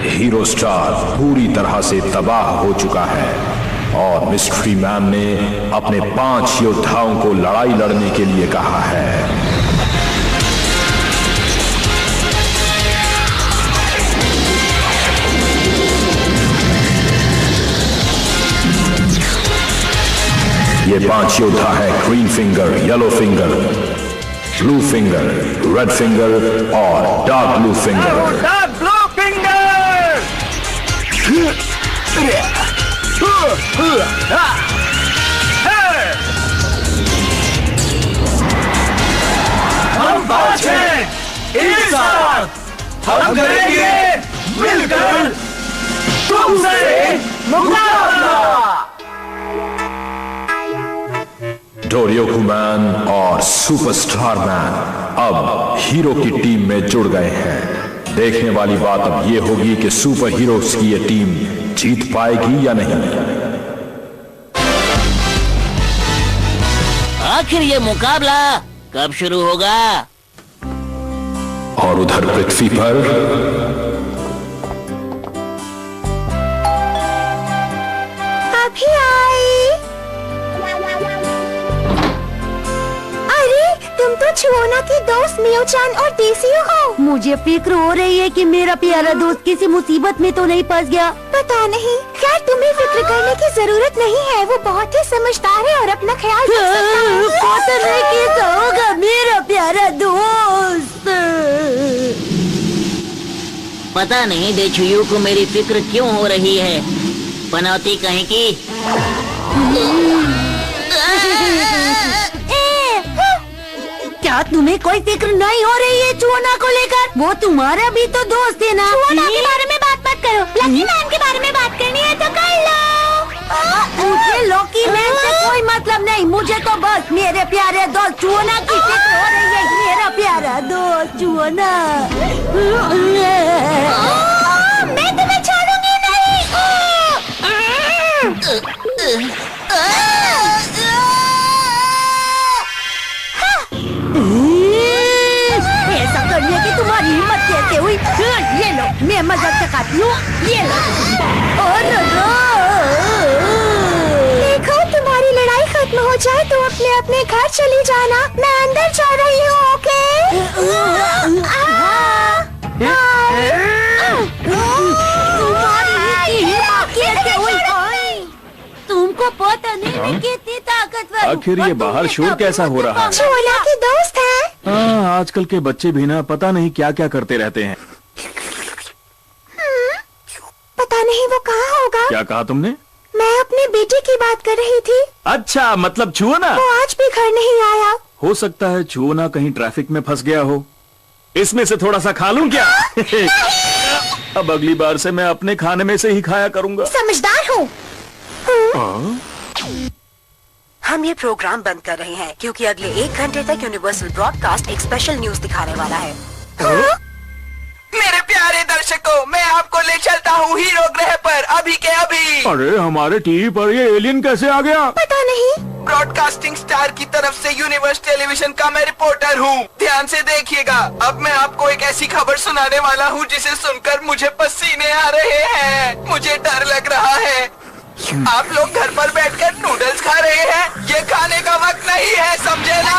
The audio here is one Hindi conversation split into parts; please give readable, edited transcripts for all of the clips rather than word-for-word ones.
हीरो स्टार पूरी तरह से तबाह हो चुका है और मिस्ट्री मैन ने अपने 5 योद्धाओं को लड़ाई लड़ने के लिए कहा है। ये 5 योद्धा है green finger, yellow finger, blue finger, red finger और dark blue finger. Dark blue finger! हम 5 हैं, एक साथ हम करेंगे मिलकर तुमसे मुकाबला। डोरियोकू मैन और सुपरस्टार मैन अब हीरो की टीम में जुड़ गए हैं। देखने वाली बात अब यह होगी कि सुपर हीरोज की यह टीम जीत पाएगी या नहीं। आखिर ये मुकाबला कब शुरू होगा? और उधर पृथ्वी पर अभी आई। तुम तो छुओना की दोस्त मियो-चान और देसियो हो। मुझे फिक्र हो रही है कि मेरा प्यारा दोस्त किसी मुसीबत में तो नहीं फंस गया। पता नहीं, खैर तुम्हें फिक्र करने की जरूरत नहीं है, वो बहुत ही समझदार है और अपना ख्याल रख सकता है। पता नहीं कैसा होगा मेरा प्यारा दोस्त। पता नहीं देचुयू को मेरी फिक्र क्यों हो रही है। पनौती कहीं की। क्या तुम्हें कोई फिक्र नहीं हो रही है चुओना को लेकर? वो तुम्हारा भी तो दोस्त है ना। छुओना के बारे में बात मत करो, लकी मैन के बारे में बात करनी है तो कर लो। मुझे लकी मैन से कोई मतलब नहीं, मुझे तो बस मेरे प्यारे दोस्त चुओना की फिक्र हो रही है। मेरा प्यारा दोस्त चुओना। मैं तुम्हें छोड़ूंगी नहीं। ऐसा करने की तुम्हारी हिम्मत कैसे हुई? ये लो, मैं मदद सिखाती हूँ। ये लो। देखो, तुम्हारी लड़ाई खत्म हो जाए तो अपने अपने घर चली जाना। मैं अंदर जा रही हूँ, ओके? तुमको पता नहीं मैं कितनी ताकतवर हूँ। आखिर ये बाहर शोर कैसा हो रहा है? छुओना की दोस्त है। हाँ, आजकल के बच्चे भी ना पता नहीं क्या क्या करते रहते हैं। पता नहीं वो कहाँ होगा। क्या कहा तुमने? मैं अपने बेटे की बात कर रही थी। अच्छा, मतलब छुओना? वो आज भी घर नहीं आया। हो सकता है छुओना कहीं ट्रैफिक में फंस गया हो। इसमें से थोड़ा सा खा लूं क्या? अब अगली बार से मैं अपने खाने में से ही खाया करूंगा। समझदार हूँ। हम ये प्रोग्राम बंद कर रहे हैं क्योंकि अगले 1 घंटे तक यूनिवर्सल ब्रॉडकास्ट एक स्पेशल न्यूज दिखाने वाला है। मेरे प्यारे दर्शकों, मैं आपको ले चलता हूँ हीरो ग्रह पर अभी के अभी। अरे, हमारे टीवी पर ये एलियन कैसे आ गया? पता नहीं। ब्रॉडकास्टिंग स्टार की तरफ से यूनिवर्स टेलीविजन का मैं रिपोर्टर हूँ। ध्यान से देखिएगा। अब मैं आपको एक ऐसी खबर सुनाने वाला हूँ जिसे सुनकर मुझे पसीने आ रहे हैं। मुझे डर लग रहा है। आप लोग घर पर बैठकर नूडल्स खा रहे हैं। ये खाने का वक्त नहीं है, समझे ना?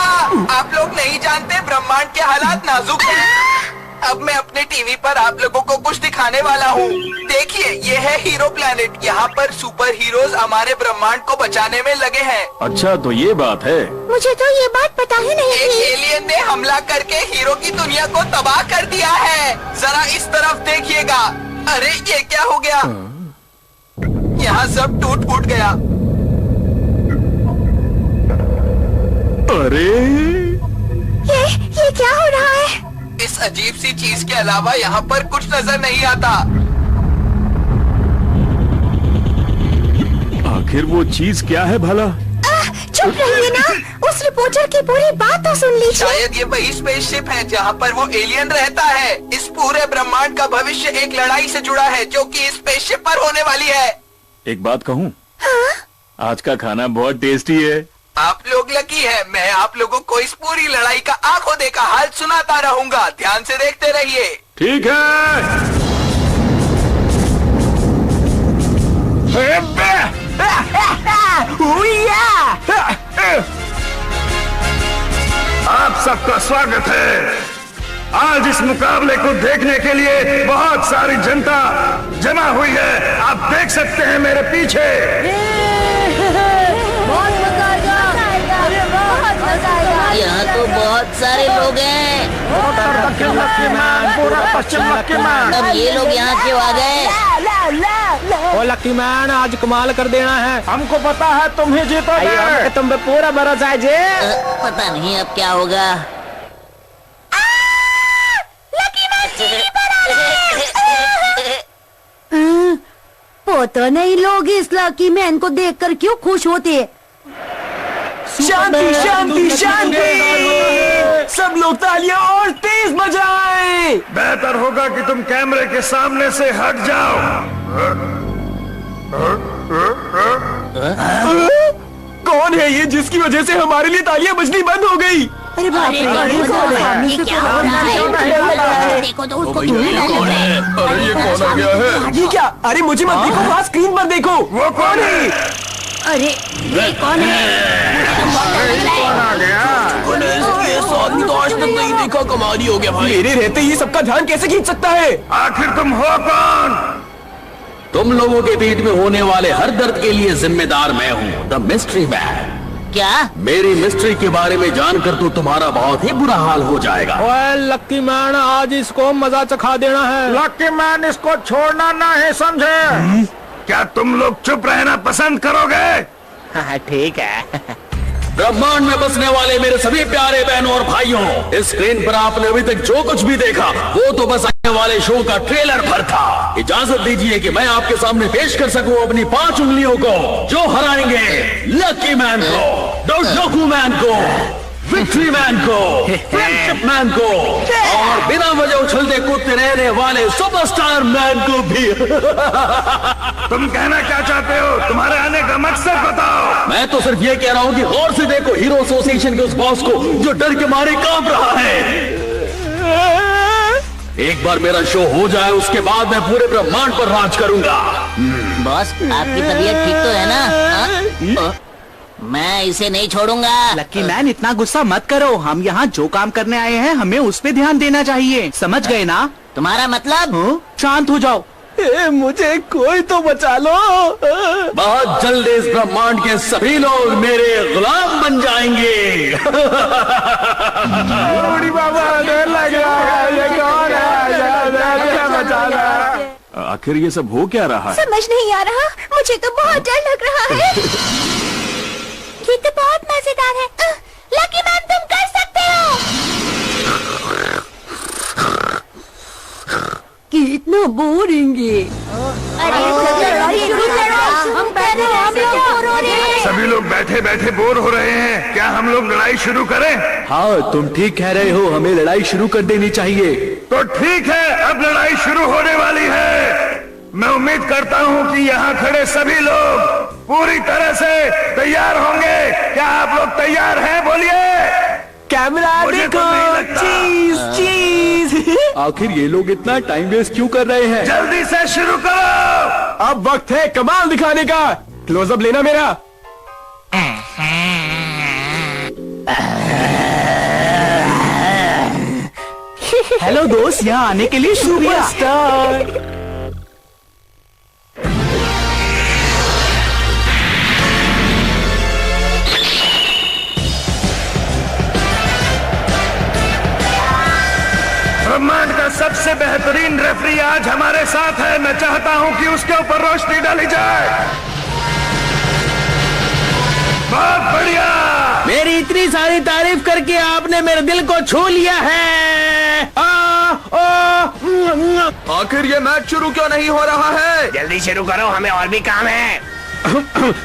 आप लोग नहीं जानते ब्रह्मांड के हालात नाजुक हैं। अब मैं अपने टीवी पर आप लोगों को कुछ दिखाने वाला हूँ। देखिए, ये है हीरो प्लैनेट। यहाँ पर सुपर हीरोज हमारे ब्रह्मांड को बचाने में लगे हैं। अच्छा, तो ये बात है। मुझे तो ये बात पता ही नहीं एक थी। एलियन ने हमला करके हीरो की दुनिया को तबाह कर दिया है। जरा इस तरफ देखिएगा। अरे, ये क्या हो गया? यहाँ सब टूट फूट गया। अरे, ये क्या हो रहा है? इस अजीब सी चीज के अलावा यहाँ पर कुछ नजर नहीं आता। आखिर वो चीज क्या है भला? चुप रहिए ना। उस रिपोर्टर की पूरी बात तो सुन लीजिए। शायद ये वही स्पेसशिप है जहाँ पर वो एलियन रहता है। इस पूरे ब्रह्मांड का भविष्य एक लड़ाई से जुड़ा है जो कि इस स्पेसशिप पर होने वाली है। एक बात कहूँ? हाँ? आज का खाना बहुत टेस्टी है। आप लोग लकी है। मैं आप लोगों को इस पूरी लड़ाई का आंखों देखा हाल सुनाता रहूंगा। ध्यान से देखते रहिए। ठीक है। सबका स्वागत है। आज इस मुकाबले को देखने के लिए बहुत सारी जनता जमा हुई है। आप देख सकते हैं मेरे पीछे। बहुत मजा आएगा। अरे बहुत मजा आएगा। यहाँ तो बहुत सारे लोग हैं। पूरा पश्चिम लक्की मैन। अब ये लोग यहाँ क्यों आ गए? ओ लक्की मैन, आज कमाल कर देना है। हमको पता है तुम ही जीतोगे। तुम पे पूरा भरोसा है जी। पता नहीं अब क्या होगा। पता नहीं लोग इस लकी मैन को देखकर क्यों खुश होते हैं। शांति शांति शांति। सब लोग तालियां और तेज बजाएं। बेहतर होगा कि तुम कैमरे के सामने से हट जाओ। कौन है ये जिसकी वजह से हमारे लिए तालियां बजनी बंद हो गई? अरे बाप रे, ये क्या हो रहा है? देखो तो उसको क्यों नहीं लग रहा है? अरे ये कौन आ गया है? ये क्या? अरे मुझे मत देखो, वहाँ स्क्रीन पर देखो। वो कौन है? अरे ये कौन है? आदमी तो आज तक नहीं देखा। कमाल ही हो गया भाई। मेरे रहते ही सबका ध्यान कैसे खींच सकता है? आखिर तुम हो कौन? तुम लोगों के बीच में होने वाले हर दर्द के लिए जिम्मेदार मैं हूँ, द मिस्ट्री मैन। क्या? मेरी मिस्ट्री के बारे में जानकर तो तुम्हारा बहुत ही बुरा हाल हो जाएगा। ओए लक्की मैन, आज इसको मजा चखा देना है। लक्की मैन, इसको छोड़ना ना है, समझे? क्या तुम लोग चुप रहना पसंद करोगे? हाँ ठीक है। ब्रह्मांड में बसने वाले मेरे सभी प्यारे बहनों और भाइयों, इस स्क्रीन पर आपने अभी तक जो कुछ भी देखा वो तो बस आने वाले शो का ट्रेलर भर था। इजाजत दीजिए कि मैं आपके सामने पेश कर सकूं अपनी 5 उंगलियों को, जो हराएंगे लकी मैन को, डोकू मैन को, विक्ट्री मैन को, फ्रेंडशिप मैन को और बिना वजह उछलते कूदते रहने वाले सुपरस्टार मैन को भी। तुम कहना क्या चाहते हो? तुम्हारे आने का मकसद बताओ। मैं तो सिर्फ ये कह रहा हूँ कि गौर से देखो हीरो एसोसिएशन के उस बॉस को जो डर के मारे कांप रहा है। एक बार मेरा शो हो जाए उसके बाद मैं पूरे ब्रह्मांड पर राज करूंगा। बॉस, आपकी तबीयत ठीक तो है ना? हाँ? मैं इसे नहीं छोड़ूंगा। लकी मैन, इतना गुस्सा मत करो। हम यहाँ जो काम करने आए हैं हमें उस पे ध्यान देना चाहिए, समझ गए ना? तुम्हारा मतलब? शांत हो जाओ। मुझे कोई तो बचा लो। बहुत जल्द इस ब्रह्मांड के सभी लोग मेरे गुलाम बन जाएंगे। आखिर ये सब हो क्या रहा है? समझ नहीं आ रहा। मुझे तो बहुत डर लग रहा है। ये तो बहुत मजेदार है। लकी मैन, तुम कर सकते हो। कितना बोरिंग है। सभी लोग बैठे बैठे बोर हो रहे हैं। क्या हम लोग लड़ाई शुरू करें? हाँ, तुम ठीक कह रहे हो, हमें लड़ाई शुरू कर देनी चाहिए। तो ठीक है, अब लड़ाई शुरू होने वाली है। मैं उम्मीद करता हूँ कि यहाँ खड़े सभी लोग पूरी तरह से तैयार होंगे। क्या आप लोग तैयार हैं? बोलिए। कैमरा देखो। चीज चीज। आखिर ये लोग इतना टाइम वेस्ट क्यों कर रहे हैं? जल्दी से शुरू करो। अब वक्त है कमाल दिखाने का। क्लोजअप लेना मेरा। हेलो दोस्त, यहाँ आने के लिए शुक्रिया। सुपरस्टार। ब्रह्मांड का सबसे बेहतरीन रेफरी आज हमारे साथ है। मैं चाहता हूं कि उसके ऊपर रोशनी डाली जाए। बहुत बढ़िया। मेरी इतनी सारी तारीफ करके आपने मेरे दिल को छू लिया है। आखिर ये मैच शुरू क्यों नहीं हो रहा है? जल्दी शुरू करो, हमें और भी काम है।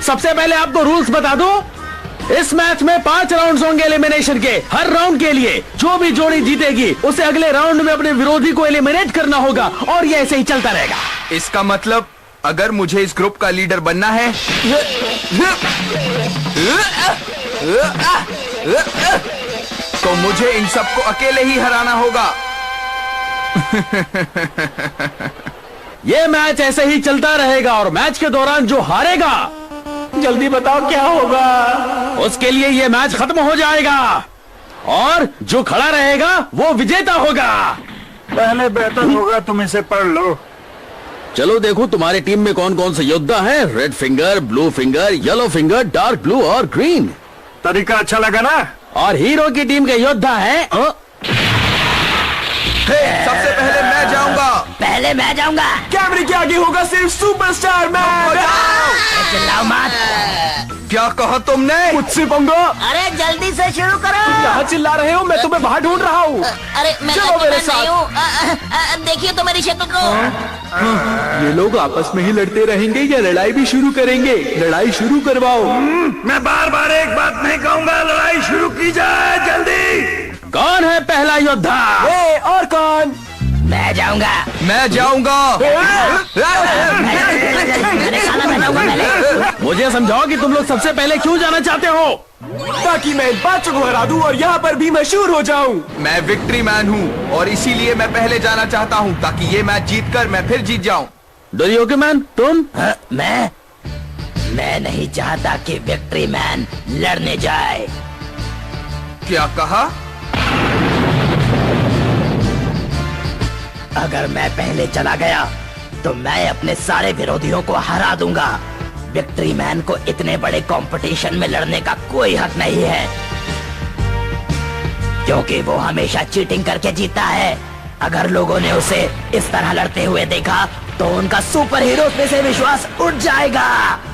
सबसे पहले आपको रूल्स बता दो। इस मैच में 5 राउंड्स होंगे एलिमिनेशन के। हर राउंड के लिए जो भी जोड़ी जीतेगी उसे अगले राउंड में अपने विरोधी को एलिमिनेट करना होगा और ये ऐसे ही चलता रहेगा। इसका मतलब अगर मुझे इस ग्रुप का लीडर बनना है तो मुझे इन सबको अकेले ही हराना होगा। ये मैच ऐसे ही चलता रहेगा और मैच के दौरान जो हारेगा, जल्दी बताओ क्या होगा? उसके लिए ये मैच खत्म हो जाएगा। और जो खड़ा रहेगा वो विजेता होगा। पहले बेहतर होगा तुम इसे पढ़ लो। चलो देखो तुम्हारी टीम में कौन कौन से योद्धा हैं। Red finger, blue finger, yellow finger, dark blue और ग्रीन। तरीका अच्छा लगा ना? और हीरो की टीम के योद्धा हैं सबसे पहले मैं जाऊंगा। पहले मैं जाऊंगा। कैमरे के आगे होगा सिर्फ सुपरस्टार मैन। चिल्लाओ मत। क्या कहा तुमने? मुझसे पंगा? अरे जल्दी से शुरू करो। कहाँ चिल्ला रहे हो? मैं तुम्हें बाहर ढूंढ रहा हूँ। अरे मैं चलो मेरे साथ। नहीं हूँ। देखिए तो मेरी शक्ल को। ये लोग आपस में ही लड़ते रहेंगे या लड़ाई भी शुरू करेंगे? लड़ाई शुरू करवाओ। मैं बार बार एक बात नहीं कहूंगा, लड़ाई शुरू की जाए जल्दी। कौन है पहला योद्धा? और कौन? मैं जाऊंगा। मैं जाऊंगा। मैंने काला पहना हुआ पहले। मुझे समझाओ कि तुम लोग सबसे पहले क्यों जाना चाहते हो? ताकि मैं इन पांचों को हरा दूं और यहाँ पर भी मशहूर हो जाऊं। मैं विक्ट्री मैन हूँ और इसीलिए मैं पहले जाना चाहता हूँ ताकि ये मैच जीतकर मैं फिर जीत जाऊँ। डोरियोकी मैन तुम? मैं नहीं चाहता कि विक्ट्री मैन लड़ने जाए। क्या कहा? अगर मैं पहले चला गया तो मैं अपने सारे विरोधियों को हरा दूंगा। विक्ट्री मैन को इतने बड़े कंपटीशन में लड़ने का कोई हक नहीं है क्योंकि वो हमेशा चीटिंग करके जीता है। अगर लोगों ने उसे इस तरह लड़ते हुए देखा तो उनका सुपर हीरो पे से विश्वास उठ जाएगा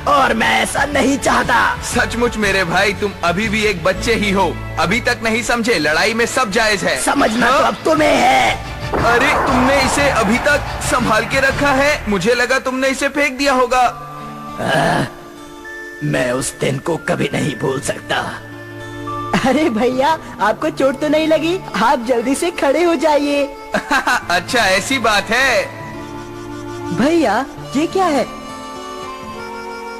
और मैं ऐसा नहीं चाहता। सचमुच मेरे भाई, तुम अभी भी एक बच्चे ही हो, अभी तक नहीं समझे लड़ाई में सब जायज है। समझना तो अब तुम्हें है। अरे तुमने इसे अभी तक संभाल के रखा है, मुझे लगा तुमने इसे फेंक दिया होगा। मैं उस दिन को कभी नहीं भूल सकता। अरे भैया, आपको चोट तो नहीं लगी? आप जल्दी से खड़े हो जाइए। अच्छा ऐसी बात है। भैया ये क्या है?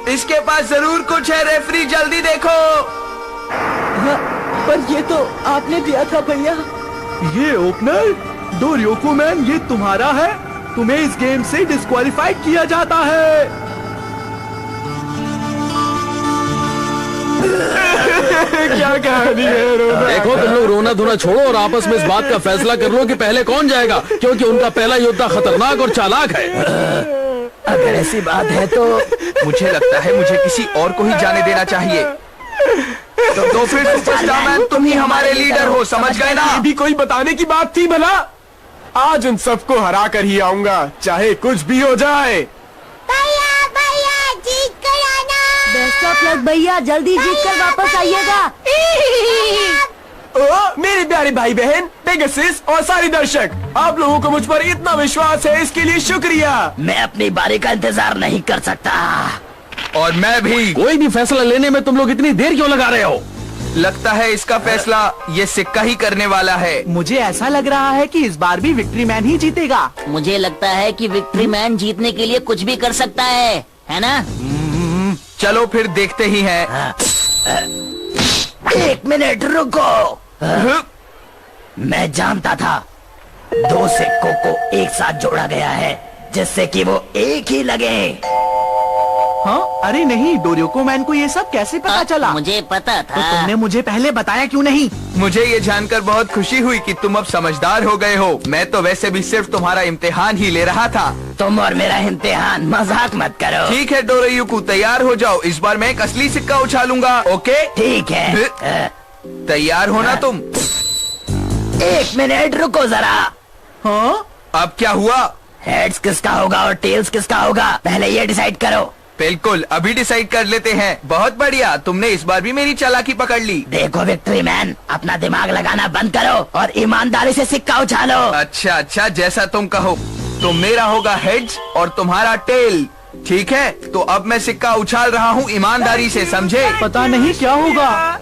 इसके पास जरूर कुछ है। रेफरी जल्दी देखो। पर ये तो आपने दिया था भैया। ये ओपनर डोरियोकी मैन, ये तुम्हारा है। तुम्हें इस गेम से डिस्क्वालीफाइड किया जाता है। क्या कहानी है रोना? देखो तुम लोग रोना धोना छोड़ो और आपस में इस बात का फैसला कर लो कि पहले कौन जाएगा, क्योंकि उनका पहला योद्धा खतरनाक और चालाक है। अगर ऐसी बात है तो मुझे लगता है मुझे किसी और को ही जाने देना चाहिए। तो फिर सुपरस्टार मैन तुम ही हमारे लीडर हो, समझ गए ना? ये भी कोई बताने की बात थी भला? आज उन सबको हरा कर ही आऊंगा, चाहे कुछ भी हो जाए। भैया भैया जीत कर आना। बेस्ट ऑफ लक भैया, जल्दी जीत कर वापस आइएगा। ओ मेरे प्यारे भाई बहन, पेगासस और सारे दर्शक, आप लोगों को मुझ पर इतना विश्वास है, इसके लिए शुक्रिया। मैं अपनी बारी का इंतजार नहीं कर सकता। और मैं भी। कोई भी फैसला लेने में तुम लोग इतनी देर क्यों लगा रहे हो? लगता है इसका फैसला ये सिक्का ही करने वाला है। मुझे ऐसा लग रहा है कि इस बार भी विक्ट्री मैन ही जीतेगा। मुझे लगता है कि विक्ट्री मैन जीतने के लिए कुछ भी कर सकता है ना? चलो फिर देखते ही हैं। एक मिनट रुको। मैं जानता था 2 सिक्कों को एक साथ जोड़ा गया है जिससे कि वो एक ही लगे। हाँ? अरे नहीं, डोरियोकी मैन को ये सब कैसे पता चला? मुझे पता तो था। तुमने मुझे पहले बताया क्यों नहीं? मुझे ये जानकर बहुत खुशी हुई कि तुम अब समझदार हो गए हो। मैं तो वैसे भी सिर्फ तुम्हारा इम्तिहान ही ले रहा था। तुम और मेरा इम्तिहान, मजाक मत करो। ठीक है डोरियोकी, तैयार हो जाओ। इस बार मैं एक असली सिक्का उछालूंगा। ओके ठीक है। तैयार हो ना तुम? एक मिनट रुको जरा। हाँ? अब क्या हुआ? हेड्स किसका होगा और टेल्स किसका होगा, पहले ये डिसाइड करो। बिल्कुल, अभी डिसाइड कर लेते हैं। बहुत बढ़िया, तुमने इस बार भी मेरी चालाकी पकड़ ली। देखो विक्ट्री मैन, अपना दिमाग लगाना बंद करो और ईमानदारी से सिक्का उछालो। अच्छा अच्छा, जैसा तुम कहो। तो मेरा होगा हेड्स और तुम्हारा टेल। ठीक है, तो अब मैं सिक्का उछाल रहा हूँ ईमानदारी से, समझे? पता नहीं क्या होगा।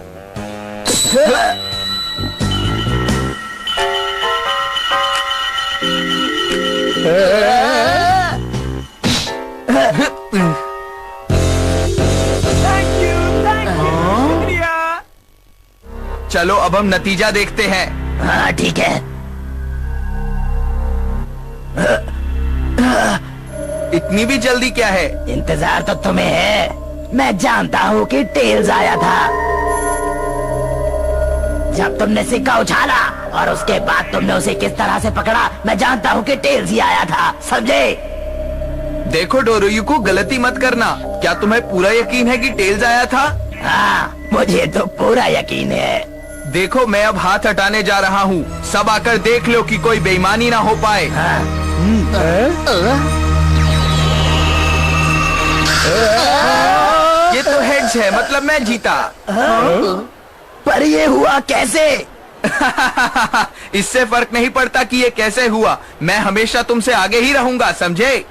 चलो अब हम नतीजा देखते हैं। हाँ ठीक है। इतनी भी जल्दी क्या है? इंतजार तो तुम्हें है। मैं जानता हूँ कि टेल्स आया था। जब तुमने सिक्का उछाला और उसके बाद तुमने उसे किस तरह से पकड़ा, मैं जानता हूँ कि टेल्स ही आया था, समझे? देखो डोरोयुको, गलती मत करना। क्या तुम्हें पूरा यकीन है कि टेल्स आया था? हाँ, मुझे तो पूरा यकीन है। देखो, मैं अब हाथ हटाने जा रहा हूँ। सब आकर देख लो कि कोई बेईमानी ना हो पाए। ये तो हेड्स है, मतलब मैं जीता। पर ये हुआ कैसे? इससे फर्क नहीं पड़ता कि ये कैसे हुआ। मैं हमेशा तुमसे आगे ही रहूंगा, समझे?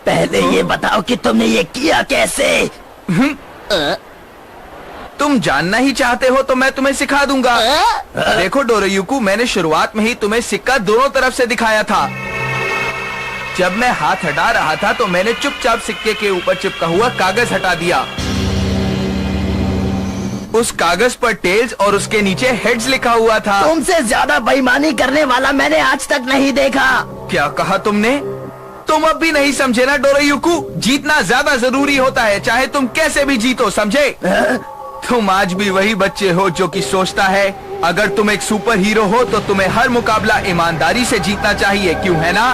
पहले ये बताओ कि तुमने ये किया कैसे? तुम जानना ही चाहते हो तो मैं तुम्हें सिखा दूंगा। देखो डोरोयुको, मैंने शुरुआत में ही तुम्हें सिक्का दोनों तरफ से दिखाया था। जब मैं हाथ हटा रहा था तो मैंने चुपचाप सिक्के के ऊपर चिपका हुआ कागज हटा दिया। उस कागज पर टेल्स और उसके नीचे हेड्स लिखा हुआ था। तुमसे ज्यादा बेईमानी करने वाला मैंने आज तक नहीं देखा। क्या कहा तुमने? तुम अब भी नहीं समझे ना डोरोयुको? जीतना ज्यादा जरूरी होता है, चाहे तुम कैसे भी जीतो, समझे? तुम आज भी वही बच्चे हो जो कि सोचता है अगर तुम एक सुपर हीरो हो तो तुम्हें हर मुकाबला ईमानदारी से जीतना चाहिए, क्यों है ना?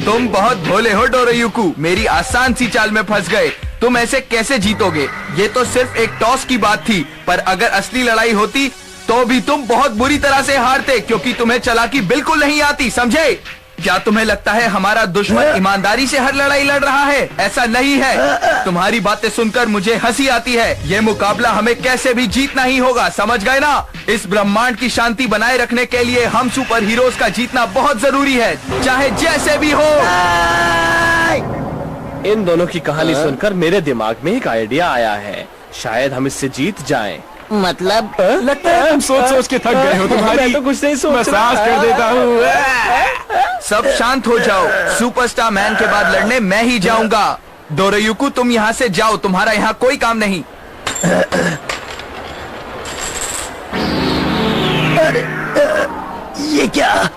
तुम बहुत भोले हो डोरोयुको, मेरी आसान सी चाल में फंस गए। तुम ऐसे कैसे जीतोगे? ये तो सिर्फ एक टॉस की बात थी, पर अगर असली लड़ाई होती तो भी तुम बहुत बुरी तरह से हारते, क्योंकि तुम्हें चालाकी बिल्कुल नहीं आती, समझे? क्या तुम्हें लगता है हमारा दुश्मन ईमानदारी से हर लड़ाई लड़ रहा है? ऐसा नहीं है। तुम्हारी बातें सुनकर मुझे हंसी आती है। ये मुकाबला हमें कैसे भी जीतना ही होगा, समझ गए ना? इस ब्रह्मांड की शांति बनाए रखने के लिए हम सुपर हीरोज का जीतना बहुत जरूरी है, चाहे जैसे भी हो। इन दोनों की कहानी सुनकर मेरे दिमाग में एक आइडिया आया है। शायद हम इससे जीत जाएं। मतलब? लगता है तुम सोच सोच के थक गए हो। तुम्हारी मैं तो कुछ नहीं सोच मसाज कर देता हूँ। सब शांत हो जाओ। सुपरस्टार मैन के बाद लड़ने मैं ही जाऊंगा। डोरोयुको, तुम यहाँ से जाओ, तुम्हारा यहाँ कोई काम नहीं। ये क्या?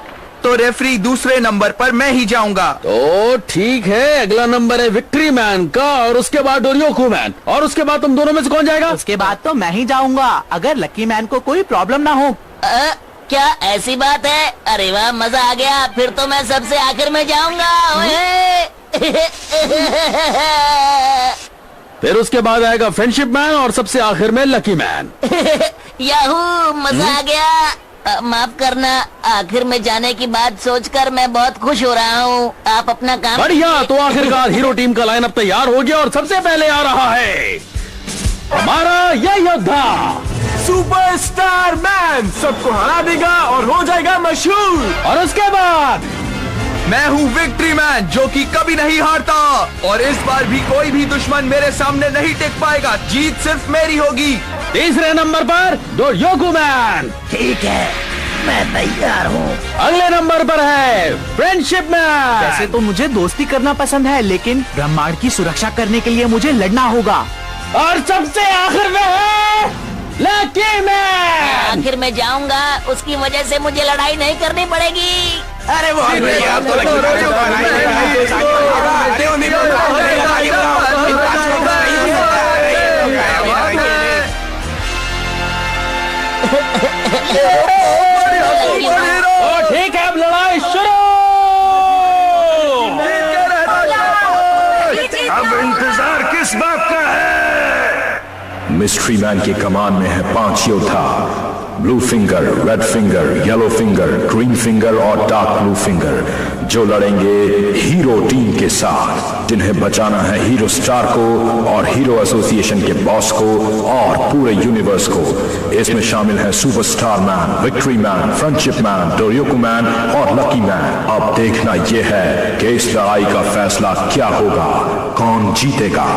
तो रेफरी दूसरे नंबर पर मैं ही जाऊंगा। तो ठीक है, अगला नंबर है विक्ट्री मैन का, और उसके बाद डोरियोको मैन, और उसके बाद तुम दोनों में से कौन जाएगा? उसके बाद तो मैं ही जाऊंगा, अगर लकी मैन को कोई प्रॉब्लम ना हो। क्या ऐसी बात है? अरे वाह, मजा आ गया। फिर तो मैं सबसे आखिर में जाऊंगा। फिर उसके बाद आएगा फ्रेंडशिप मैन, और सबसे आखिर में लकी मैन। याहू, मजा आ गया। माफ करना, आखिर में जाने की बात सोचकर मैं बहुत खुश हो रहा हूँ। आप अपना काम बढ़िया। तो आखिरकार हीरो टीम का लाइनअप तैयार हो गया, और सबसे पहले आ रहा है हमारा ये योद्धा सुपरस्टार मैन सबको हरा देगा और हो जाएगा मशहूर। और उसके बाद मैं हूँ विक्ट्री मैन, जो कि कभी नहीं हारता, और इस बार भी कोई भी दुश्मन मेरे सामने नहीं टिक पाएगा। जीत सिर्फ मेरी होगी। तीसरे नंबर पर डोरियोको मैन। ठीक है, मैं तैयार हूँ। अगले नंबर पर है फ्रेंडशिप मैन। वैसे तो मुझे दोस्ती करना पसंद है, लेकिन ब्रह्मांड की सुरक्षा करने के लिए मुझे लड़ना होगा। और सबसे आखिर में है लकी मैन। आखिर में जाऊंगा, उसकी वजह से मुझे लड़ाई नहीं करनी पड़ेगी। अरे वो ठीक है, अब लड़ाई शुरू। अब इंतजार किस बात का है? मिस्ट्री मैन की कमान में है 5 योद्धा, blue finger, red finger, yellow finger, green finger और डार्क ब्लू फिंगर, जो लड़ेंगे हीरो टीम के साथ, जिन्हें बचाना है हीरो स्टार को और हीरो एसोसिएशन के बॉस को और पूरे यूनिवर्स को। इसमें शामिल है superstar man, victory man, friendship man, डोरियोको मैन और लकी मैन। अब देखना यह है कि इस लड़ाई का फैसला क्या होगा, कौन जीतेगा।